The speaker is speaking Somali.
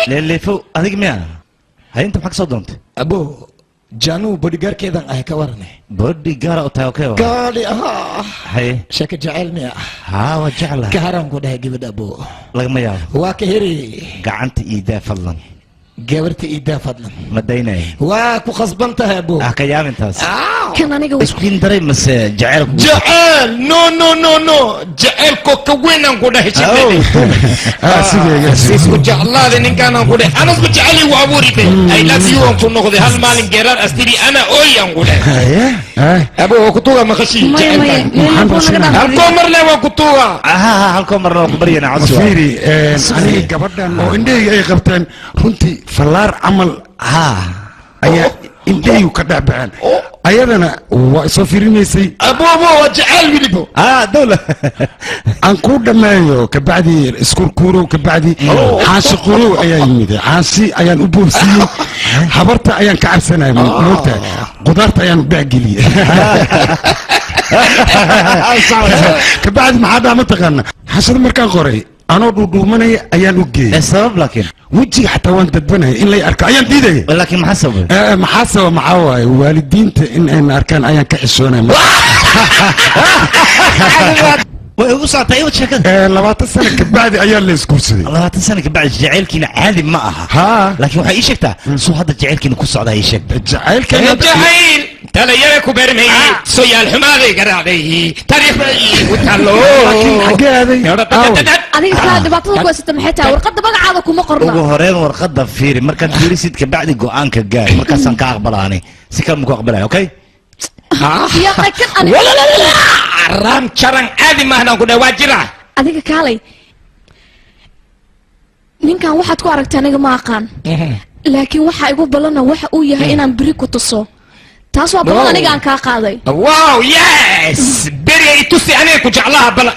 اللي فوق هذيك ميا هاي انت بحق صدمت ابو جانو بوديجار كذا اي كورني بودي جارة اوتاو كيو قال هاي شك جعلني ها وجعله كهرم قد هجيب ابو لقما يا واكهري قعنت ايدا فضلا جابرت ايدا فضلا مديناي واكو خصبنتها ابو كيام انت كان انا اسكين دري مس جعل نو جعل كوكوين نقول هشام سيسكو جعل لين كان نقول انا اسمه جعلي وابوري اي لاف يو ان كنا نقول هل مالين جرار استري انا اوي نقول ابو كتوغا ما خشي هالكومر لا كتوغا هالكومر برينا عصوا فيري انا gabadhan oo indheey ay qabteen runtii fallaar amal ayaa indheeyu ka dhacbaan ayadana waa soo fiirinaysay ابو جعل wilibo دولة aan ku dhameeyo ka bacdi isku kuuro ka bacdi xaashi quru ayaa yimid xaashi ayaan u boobsiyay habarta ayaan ka cabsanay moogta qudaarta ayaan baageliyay ka bacdi maxaa ma taqaana xashada markaan qoray أنا دومني أيان وجي. السبب لكن. وجي حتى وأنت تبني إن لا أركان أيان ديدي. لكن محسب. محسب معاه والدين إن أركان أيان كحسونه. وصل طيب شكل. لبعض السنة كبعد أيان ليسكوسي. لبعض السنة كبعد جعل كنا عالم معها. ها. لكن وحي شكتها. سو هذا جعل كنا كوس على يشك. جعل كنا. جعل. تلا يركو برمي. سوي الحماري قرادي. تاريخ وتعلو. لكن حاجة هذه. adiga ka dhibaatada ku haysata maxay tahay warqadda magacaada kuma qorna ugu horeen warqadda fiiri markaad fiirisid ka bacdi go'aanka gaar markaasaan ka aqbalaani si kale ma ku aqbalay okay ya qakan ani wala ram charan aadi mahna ku dhawaajira adiga kaalay ninkan waxaad ku aragtay aniga ma aqaan laakiin waxa igu balana waxa uu yahay inaan biri ku tuso taas waa balan aniga aan ka qaaday wow yes biri tusi aniga ku jeclaha bala